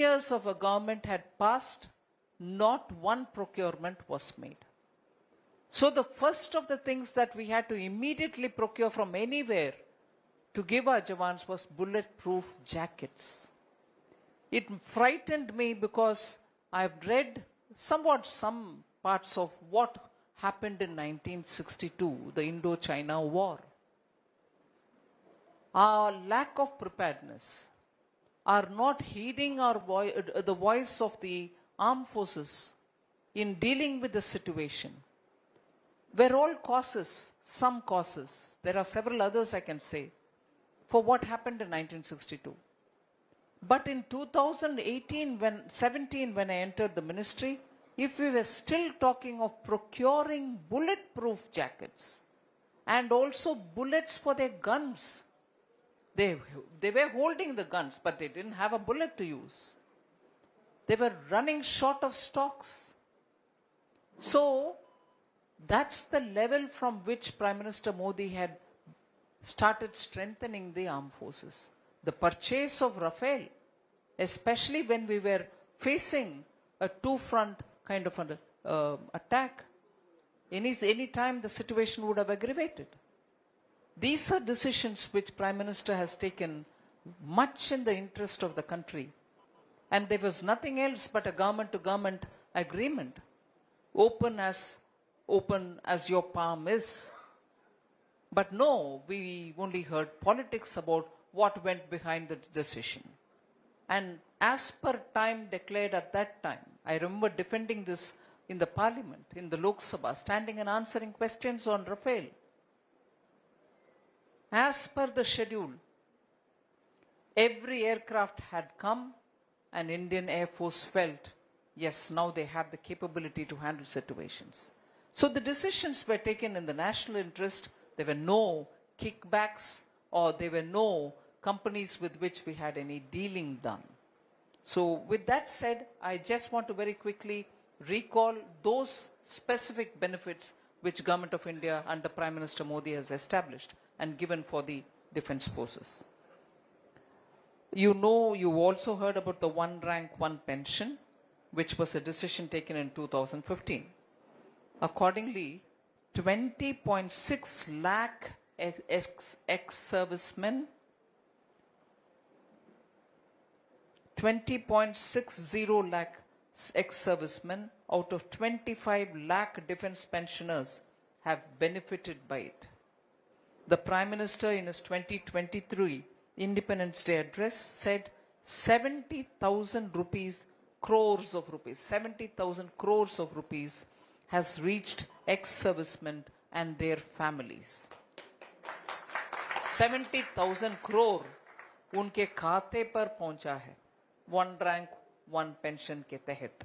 years of a government had passed, not one procurement was made. So the first of the things that we had to immediately procure from anywhere to give our Jawans was bulletproof jackets. It frightened me because I've read somewhat some parts of what happened in 1962, the Indo-China War. Our lack of preparedness, our not heeding the voice of the armed forces in dealing with the situation were all causes, some causes. There are several others I can say for what happened in 1962. But in 2017, when I entered the ministry, if we were still talking of procuring bulletproof jackets and also bullets for their guns, they were holding the guns, but they didn't have a bullet to use. They were running short of stocks. So that's the level from which Prime Minister Modi had started strengthening the armed forces. The purchase of Rafale, especially when we were facing a two-front kind of an attack, any time the situation would have aggravated. These are decisions which Prime Minister has taken much in the interest of the country. And there was nothing else but a government-to-government agreement, open as your palm is. But no, we only heard politics about what went behind the decision. And as per time declared at that time, I remember defending this in the parliament, in the Lok Sabha, standing and answering questions on Rafale. As per the schedule, every aircraft had come and Indian Air Force felt, yes, now they have the capability to handle situations. So the decisions were taken in the national interest. There were no kickbacks or there were no companies with which we had any dealing done. So with that said, I just want to very quickly recall those specific benefits which Government of India under Prime Minister Modi has established and given for the defense forces. You know, you also heard about the one rank, one pension, which was a decision taken in 2015. Accordingly, 20.6 lakh ex-servicemen, 20.60 lakh ex-servicemen out of 25 lakh defense pensioners have benefited by it. The Prime Minister in his 2023 Independence Day address said 70,000 crores of rupees has reached ex-servicemen and their families. 70,000 crore उनके खाते पर पहुंचा है, one rank, one pension के तहत.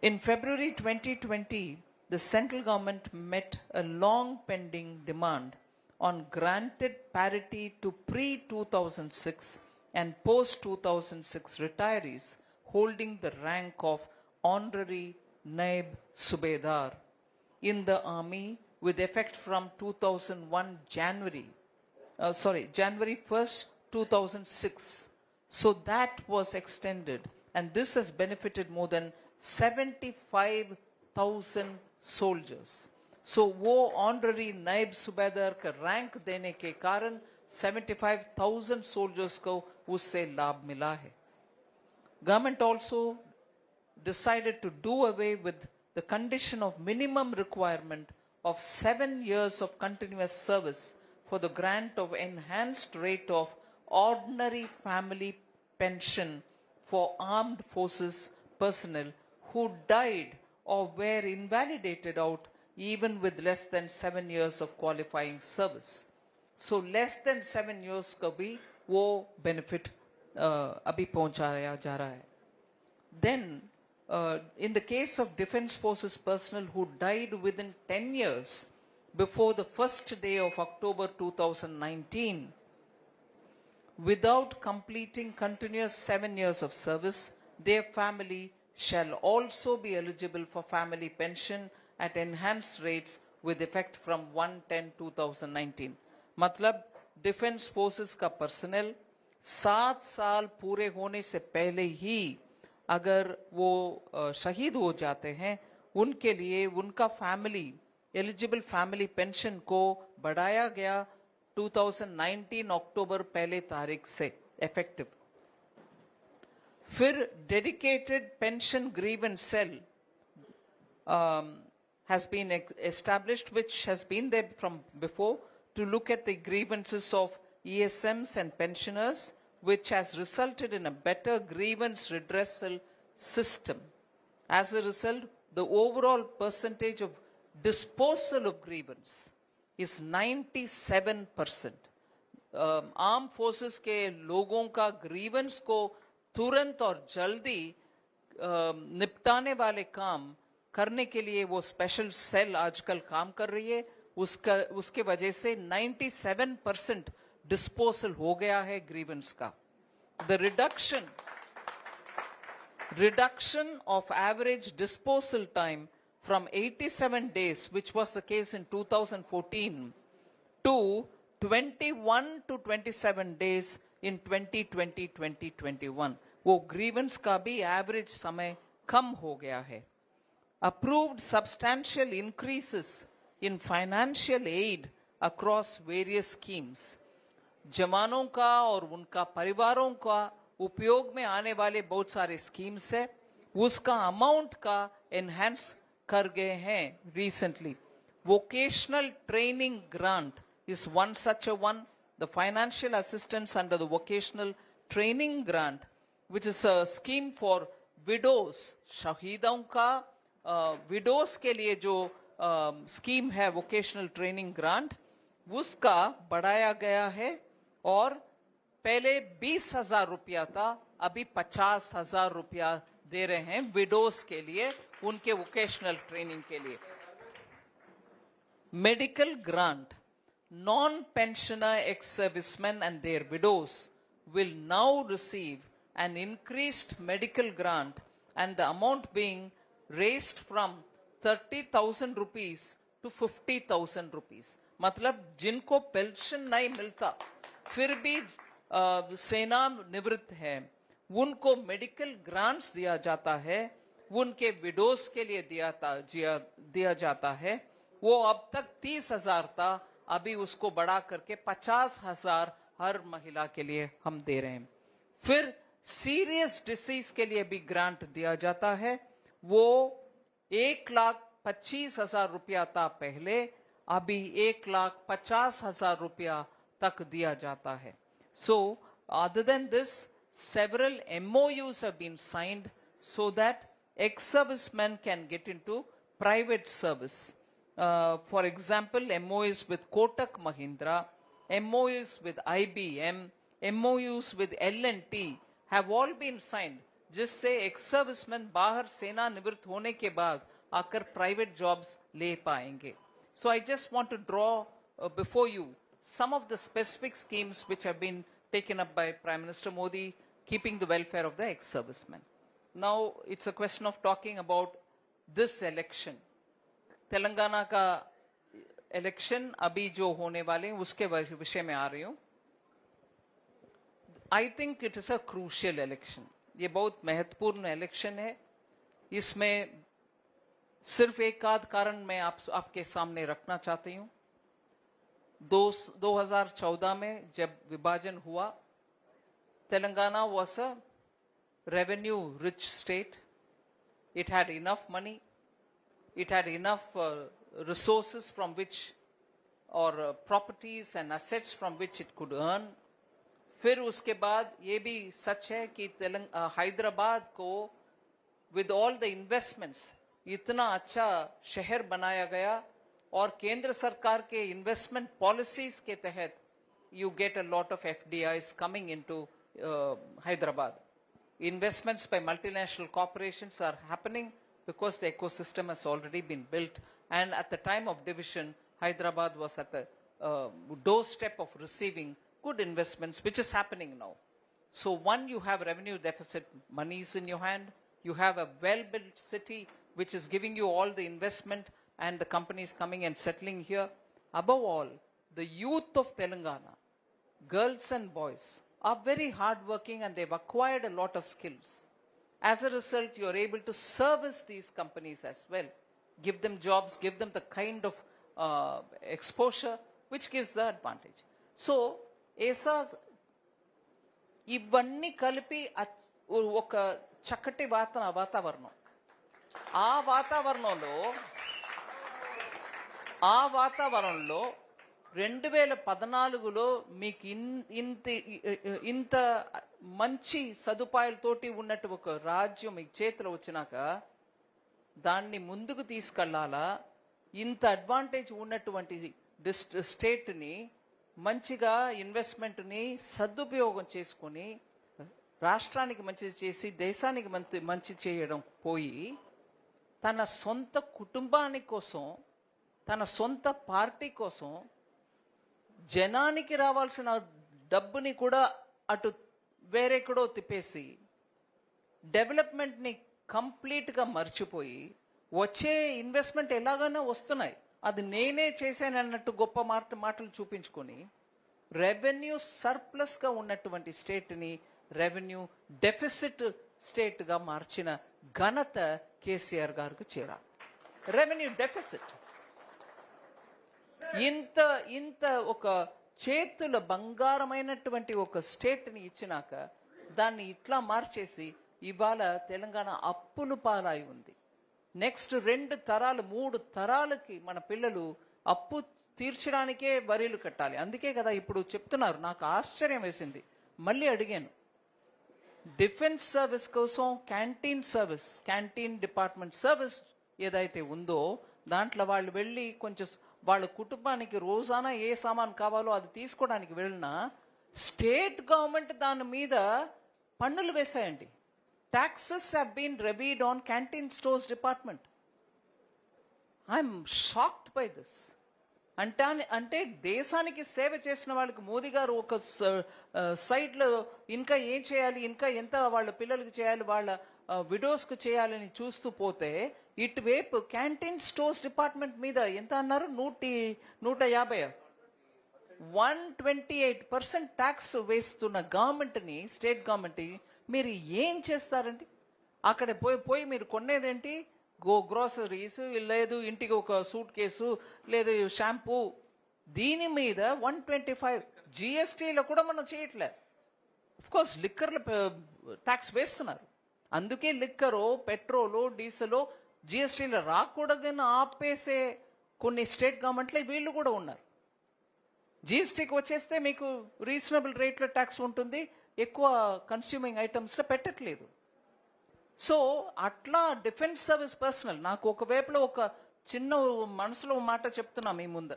In February 2020, the central government met a long pending demand on granted parity to pre-2006 and post-2006 retirees holding the rank of honorary Naib Subedar in the army with effect from January 1st, 2006. So that was extended and this has benefited more than 75,000 soldiers. So वो honorary Naib Subedar का rank देने के कारण 75,000 soldiers को उससे लाभ मिला है. Government also decided to do away with the condition of minimum requirement of 7 years of continuous service for the grant of enhanced rate of ordinary family pension for armed forces personnel who died or were invalidated out even with less than 7 years of qualifying service. So less than 7 years का भी वो benefit अभी पहुंचाया जा रहा है. Then in the case of defense forces personnel who died within 10 years before the first day of October 2019 without completing continuous 7 years of service, their family shall also be eligible for family pension at enhanced rates with effect from 1/10/2019. मतलब defense forces का personnel 7 साल पूरे होने से पहले ही अगर वो शहीद हो जाते हैं, उनके लिए उनका फैमिली एलिजिबल फैमिली पेंशन को बढ़ाया गया 2019 अक्टूबर पहले तारीख से इफेक्टिव। फिर dedicated pension grievance cell has been established, which has been there from before, to look at the grievances of ESMs and pensioners, which has resulted in a better grievance redressal system. As a result, the overall percentage of disposal of grievance is 97%. Arm forces के लोगों का grievance को तुरंत और जल्दी निपटाने वाले काम करने के लिए वो स्पेशल सेल आजकल काम कर रही है। उसके वजह से 97% डिस्पोजल हो गया है ग्रीवेंस का। The reduction of average disposal time from 87 days, which was the case in 2014, to 21 to 27 days in 2020-2021. वो ग्रीवेंस का भी एवरेज समय कम हो गया है। Approved substantial increases in financial aid across various schemes. जवानों का और उनका परिवारों का उपयोग में आने वाले बहुत सारे स्कीम्स है, उसका अमाउंट का एनहांस कर गए हैं recently. Vocational training grant is one such a one. The financial assistance under the vocational training grant, which is a scheme for widows, शहीदों का विडोज के लिए जो स्कीम है वोकेशनल ट्रेनिंग ग्रांट, उसका बढ़ाया गया है और पहले 20,000 रुपया था, अभी 50,000 रुपया दे रहे हैं विडोज के लिए, उनके वोकेशनल ट्रेनिंग के लिए। Medical grant, non pensioner ex-servicemen and their widows will now receive an increased medical grant, and the amount being raised from 30,000 rupees to 50,000 rupees. मतलब जिनको पेंशन नहीं मिलता फिर भी सेना निवृत्त है, उनको मेडिकल ग्रांट्स दिया जाता है, उनके विडोज के लिए दिया जाता है। वो अब तक 30,000 था, अभी उसको बढ़ा करके 50,000 हर महिला के लिए हम दे रहे हैं। फिर सीरियस डिसीज के लिए भी ग्रांट दिया जाता है, वो 1,25,000 रुपया था पहले, अभी 1,50,000 रुपया तक दिया जाता है। So, other than this, several MOUs have been signed so that ex-servicemen can get into private service. For example, MOUs with Kotak Mahindra, MOUs with IBM, MOUs with L&T have all been signed, जिससे ex-servicemen बाहर सेना निवृत्त होने के बाद आकर private jobs ले पाएंगे। So I just want to draw before you some of the specific schemes which have been taken up by Prime Minister Modi, keeping the welfare of the ex-servicemen. Now it's a question of talking about this election. Telangana का election अभी जो होने वाले हैं उसके विषय में आ रही हूं। I think it is a crucial election. ये बहुत महत्वपूर्ण इलेक्शन है। इसमें सिर्फ एक आध कारण मैं आपके सामने रखना चाहती हूं। 2014 में जब विभाजन हुआ, Telangana was a revenue rich state. It had enough money. It had enough resources from which, or properties and assets from which it could earn. फिर उसके बाद ये भी सच है कि हैदराबाद को with all the investments इतना अच्छा शहर बनाया गया, और केंद्र सरकार के इन्वेस्टमेंट पॉलिसीज के तहत you get a lot of FDIs coming into Hyderabad. Investments by multinational corporations are happening because the ecosystem has already been built, and at the time of division, Hyderabad was at the doorstep of receiving good investments, which is happening now. So one, you have revenue deficit monies in your hand, you have a well-built city which is giving you all the investment and the companies coming and settling here. Above all, the youth of Telangana, girls and boys, are very hardworking and they've acquired a lot of skills. As a result, you are able to service these companies as well. Give them jobs, give them the kind of exposure which gives the advantage. So, ESA ఇవన్నీ కలిపి ఒక చక్కటి వాతావరణం. ఆ వాతావరణంలో 2014లో మీకు ఇంత మంచి సదుపాయాలతోటి ఉన్నట్టు ఒక రాజ్యం మీ చేతిలో వచ్చినాక దాన్ని ముందుకు తీసుకెళ్లాలా, ఇంత అడ్వాంటేజ్ ఉన్నటువంటి స్టేట్ని మంచిగా ఇన్వెస్ట్మెంట్ని సదుపయోగం చేసుకొని రాష్ట్రానికి మంచి చేసి దేశానికి మంచి చేయడం పోయి తన సొంత కుటుంబాని కోసం, తన సొంత పార్టీ కోసం జనానికి రావాల్సిన డబ్బుని కూడా అటు వేరెక్కడో తిప్పేసి డెవలప్మెంట్ని కంప్లీట్గా మర్చిపోయి వచ్చే ఇన్వెస్ట్మెంట్ ఎలాగైనా వస్తున్నాయి, అది నేనే చేశానన్నట్టు గొప్ప మాటలు చూపించుకొని రెవెన్యూ సర్ప్లస్గా ఉన్నటువంటి స్టేట్ని రెవెన్యూ డెఫిసిట్ స్టేట్గా మార్చిన ఘనత కేసీఆర్ గారికి చేరాలి. రెవెన్యూ డెఫిసిట్ ఇంత ఒక చేతుల బంగారమైనటువంటి ఒక స్టేట్ని ఇచ్చినాక దాన్ని ఇట్లా మార్చేసి ఇవాళ తెలంగాణ అప్పులు పాలై ఉంది. నెక్స్ట్ 2 తరాలు 3 తరాలకి మన పిల్లలు అప్పు తీర్చడానికే వరీలు కట్టాలి. అందుకే కదా ఇప్పుడు చెప్తున్నారు. నాకు ఆశ్చర్యం వేసింది, మళ్ళీ అడిగాను. డిఫెన్స్ సర్వీస్ కోసం క్యాంటీన్ డిపార్ట్మెంట్ సర్వీస్ ఏదైతే ఉందో దాంట్లో వాళ్ళు వెళ్ళి కొంచెం వాళ్ళ కుటుంబానికి రోజానా ఏ సామాన్ కావాలో అది తీసుకోవడానికి వెళ్ళినా స్టేట్ గవర్నమెంట్ దాని మీద పన్నులు వేసాయండి. Taxes have been levied on canteen stores department. I'm shocked by this. అంటే దేశానికి సేవ చేసిన వాళ్ళకి మోదీ గారు ఒక సైడ్లో ఇంకా ఏం చేయాలి, ఇంకా ఎంత వాళ్ళ పిల్లలకి చేయాలి, వాళ్ళ విడోస్కు చేయాలని చూస్తూ పోతే ఇటువైపు క్యాంటీన్ స్టోర్స్ డిపార్ట్మెంట్ మీద ఎంత అన్నారు, 150 128% ట్యాక్స్ వేస్తున్న గవర్నమెంట్ని, స్టేట్ గవర్నమెంట్ని మీరు ఏం చేస్తారండి? అక్కడ పోయి మీరు కొనేదేంటి, గ్రోసరీస్, లేదు ఇంటికి ఒక సూట్ కేసు, లేదు షాంపూ. దీని మీద 125 జిఎస్టీలో కూడా మనం చేయట్లే. కోర్స్ లిక్కర్ల ట్యాక్స్ వేస్తున్నారు. అందుకే లిక్కరు, పెట్రోలు, డీజిల్ జిఎస్టీలో రాకూడదని ఆపేసే కొన్ని స్టేట్ గవర్నమెంట్లు వీళ్ళు కూడా ఉన్నారు. జిఎస్టీకి వచ్చేస్తే మీకు రీజనబుల్ రేట్లో ట్యాక్స్ ఉంటుంది, ఎక్కువ కన్స్యూమింగ్ ఐటమ్స్లో పెట్టట్లేదు. సో అట్లా డిఫెన్స్ సర్వీస్ పర్సనల్, నాకు ఒకవైపులో ఒక చిన్న మనసులో మాట చెప్తున్నా మీ ముందు.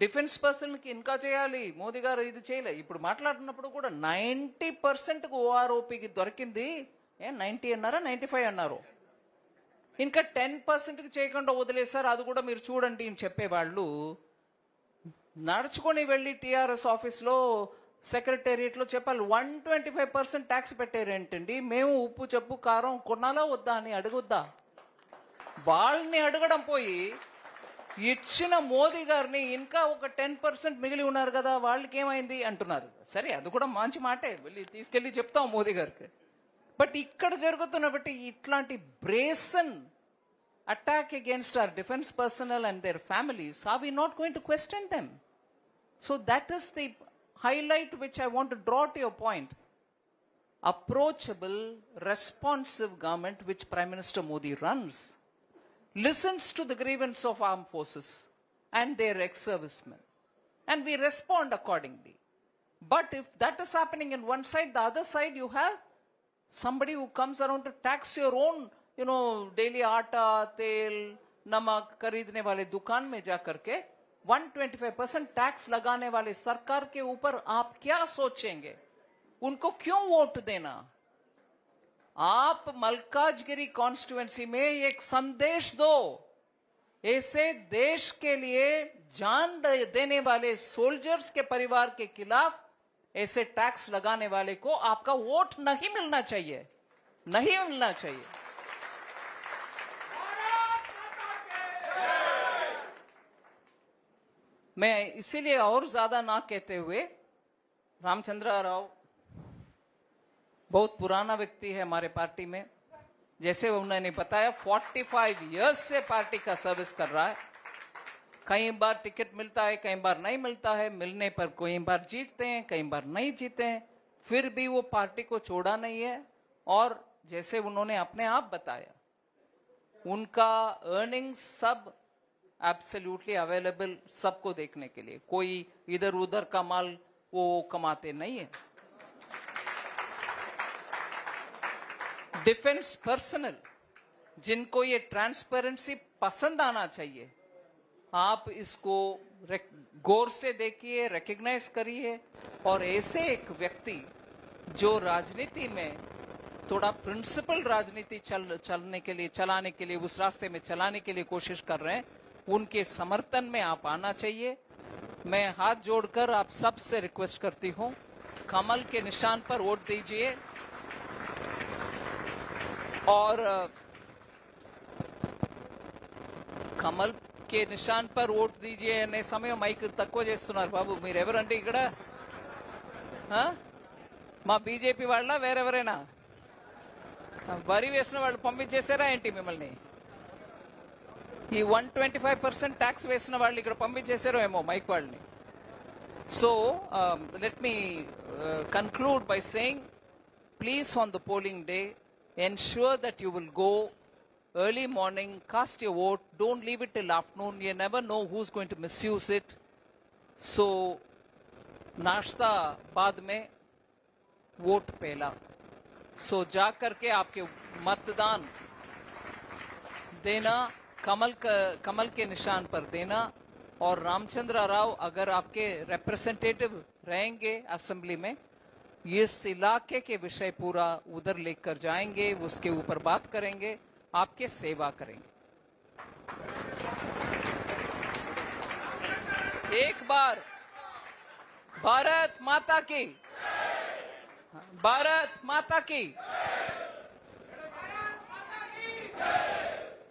డిఫెన్స్ పర్సన్కి ఇంకా చేయాలి, మోదీ గారు ఇది చేయలే. ఇప్పుడు మాట్లాడుతున్నప్పుడు కూడా 90% ఓఆర్ఓపికి దొరికింది. 90 అన్నారా, 95 అన్నారు. ఇంకా 10%కి చేయకుండా వదిలేశారు. అది కూడా మీరు చూడండి అని చెప్పేవాళ్ళు నడుచుకొని వెళ్ళి టీఆర్ఎస్ ఆఫీస్లో సెక్రటేరియట్లో చెప్పాలి. 125% ట్యాక్స్ పెట్టారేంటండి, మేము ఉప్పు చెప్పు కారం కొనాలా వద్దా అని అడగొద్దా? వాళ్ళని అడగడం పోయి ఇచ్చిన మోదీ గారిని ఇంకా ఒక 10% మిగిలి ఉన్నారు కదా వాళ్ళకి ఏమైంది అంటున్నారు. సరే, అది కూడా మంచి మాటే, వెళ్ళి తీసుకెళ్ళి చెప్తాం మోదీ గారికి. బట్ ఇక్కడ జరుగుతున్న బట్టి ఇట్లాంటి బ్రేసన్ attack against our defense personnel and their families, are we not going to question them? So that is the highlight which I want to draw to your point. Approachable, responsive government which Prime Minister Modi runs listens to the grievance of armed forces and their ex-servicemen, and we respond accordingly. But if that is happening in one side, the other side you have somebody who comes around to tax your own, daily आटा, तेल, नमक खरीदने वाले दुकान में जाकर के 125% tax लगाने वाले सरकार के ऊपर आप क्या सोचेंगे? उनको क्यों वोट देना? आप मल्काजगिरी कॉन्स्टिट्यूएंसी में एक संदेश दो. ऐसे देश के लिए जान देने वाले सोल्जर्स के परिवार के खिलाफ ऐसे टैक्स लगाने वाले को आपका वोट नहीं मिलना चाहिए, नहीं मिलना चाहिए. मैं इसीलिए और ज्यादा ना कहते हुए रामचंद्र राव बहुत पुराना व्यक्ति है हमारे पार्टी में। जैसे उन्होंने बताया 45 इयर्स से पार्टी का सर्विस कर रहा है। कई बार टिकट मिलता है, कई बार नहीं मिलता है। मिलने पर कई बार जीतते हैं, कई बार नहीं जीते हैं, फिर भी वो पार्टी को छोड़ा नहीं है। और जैसे उन्होंने अपने आप बताया, उनका अर्निंग्स सब एब्सोल्युटली अवेलेबल सबको देखने के लिए, कोई इधर उधर का माल वो कमाते नहीं है। डिफेंस पर्सनल जिनको ये ट्रांसपेरेंसी पसंद आना चाहिए, आप इसको गौर से देखिए, रिकग्नाइज करिए। और ऐसे एक व्यक्ति जो राजनीति में थोड़ा प्रिंसिपल राजनीति चलाने के लिए उस रास्ते में चलाने के लिए कोशिश कर रहे हैं, उनके समर्थन में आप आना चाहिए। मैं हाथ जोड़कर आप सब से रिक्वेस्ट करती हूं, कमल के निशान पर वोट दीजिए। और कमल के నిశాన్ पर ఓట్ దీజియే అనే సమయం మైక్ తక్కువ చేస్తున్నారు బాబు, మీరెవరండి ఇక్కడ? మా బీజేపీ వాళ్ళ వేరెవరైనా? వరి వేసిన వాళ్ళు పంపించేశారా ఏంటి మిమ్మల్ని? ఈ 125% ట్యాక్స్ వేసిన వాళ్ళు ఇక్కడ పంపించేశారో ఏమో మైక్ వాళ్ళని. So let me conclude by saying, please on the polling day ensure that you will go early morning, cast your vote, don't leave it till afternoon. You never know who's going to misuse it. So नाश्ता बाद में, vote पहला। सो जा करके आपके मतदान देना, कमल के निशान पर देना। और रामचंद्र राव अगर आपके रिप्रेजेंटेटिव रहेंगे असेंबली में, इस इलाके के विषय पूरा उधर लेकर जाएंगे, उसके ऊपर बात करेंगे, आपके सेवा करेंगे। एक बार भारत माता की, भारत माता की।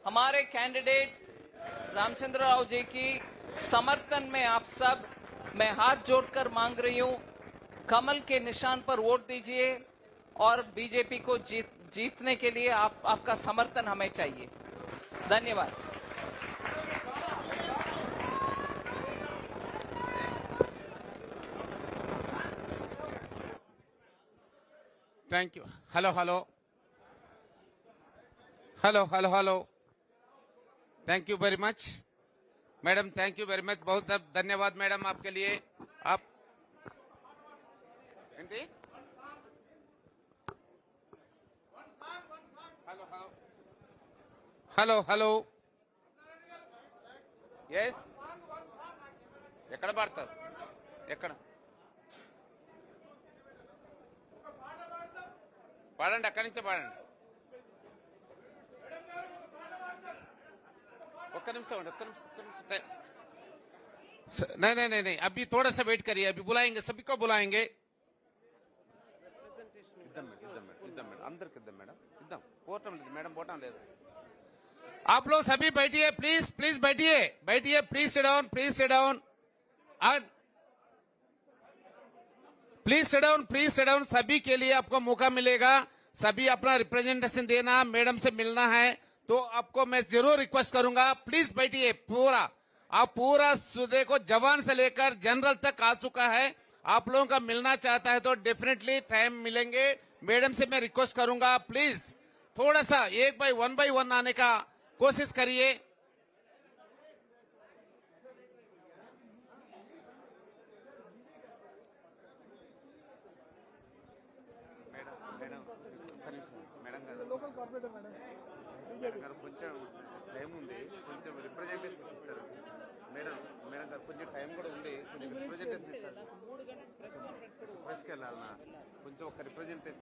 हमारे कैंडिडेट रामचंद्र राव जी की समर्थन में आप सब, मैं हाथ जोड़कर मांग रही हूं, कमल के निशान पर वोट दीजिए। और बीजेपी को जीतने के लिए आपका समर्थन हमें चाहिए। धन्यवाद। Thank you. Hello hello hello hello hello thank you very much madam, thank you very much, बहुत धन्यवाद मैडम आपके लिए। आप hello hello hello hello yes, ఎక్కడ పాడతారు? ఎక్కడ పాడండి, అక్కడి నుంచే పాడండి। ఒక్క నిమిషం ఒక్క నిమిషం। नहीं नहीं नहीं नहीं, अभी थोड़ा सा वेट करिए, अभी बुलाएंगे, सभी को बुलाएंगे। आप लोग सभी बैठिए, प्लीज प्लीज बैठिए, बैठिए, please sit down, please sit down, please sit down, please sit down. सभी के लिए आपको मौका मिलेगा, सभी अपना रिप्रेजेंटेशन देना, मैडम से मिलना है तो आपको मैं जरूर रिक्वेस्ट करूंगा, प्लीज बैठिए। पूरा आप पूरा देखो, जवान से लेकर जनरल तक आ चुका है। आप लोगों का मिलना चाहता है तो डेफिनेटली टाइम मिलेंगे। मैडम से मैं रिक्वेस्ट करूंगा, प्लीज थोड़ा सा एक बाय वन आने का कोशिश करिए। కొంచెం టైం ఉంది, కొంచెం రిప్రజెంటేషన్ ఇస్తారు మేడం, మేడం గారు కొంచెం టైం కూడా ఉంది, కొంచెం రిప్రజెంటేషన్ ఇస్తారు, ప్రెస్కి వెళ్ళాలన్నా కొంచెం ఒక రిప్రజెంటేషన్